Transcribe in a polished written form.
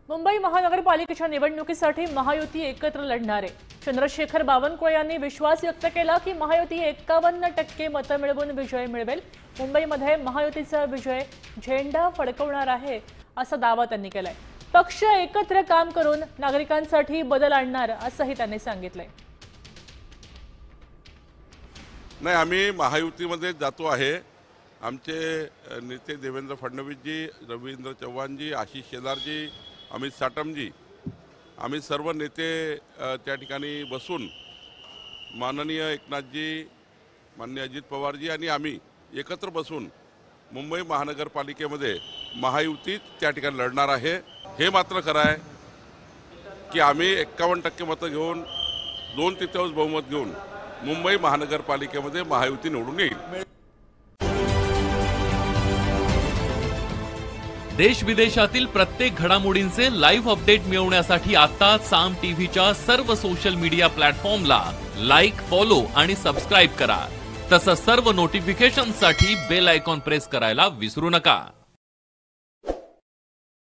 मुंबई महानगरपालिकेच्या निवडणुकीसाठी महायुती एकत्र लढणार आहे। चंद्रशेखर बावनकुळे यांनी विश्वास व्यक्त केला की महायुती 51% मतं मिळवून विजय मिळवेल। मुंबईमध्ये महायुतीचा विजय झेंडा फडकवणार आहे असा दावा त्यांनी केलाय। पक्ष एकत्र काम करून नागरिकांसाठी बदल आणणार असंही त्यांनी सांगितलंय। नाही, आम्ही महायुतीमध्ये जातो आहे। आमचे नेते देवेंद्र फडणवीस जी, रवींद्र चव्हाण जी, आशिष शेलार जी, अमित साटम जी, आम्ही सर्व नेते त्या ठिकाणी बसून माननीय एकनाथजी, माननीय अजित पवार जी आणि आम्ही एकत्र बसून मुंबई महानगरपालिकेमध्ये महायुती त्या ठिकाणी लढणार आहे। हे मात्र खरं आहे की आम्ही 51% मतं घेऊन 2/3 बहुमत घेऊन मुंबई महानगरपालिकेमध्ये महायुती निवडून येईल। देश विदेशातील प्रत्येक घडामोडींचे लाईव्ह अपडेट मिळवण्यासाठी आता साम टीव्हीच्या सर्व सोशल मीडिया प्लॅटफॉर्मला लाईक, फॉलो आणि सबस्क्राईब करा। तसंच सर्व नोटिफिकेशनसाठी बेल आयकॉन प्रेस करायला विसरू नका।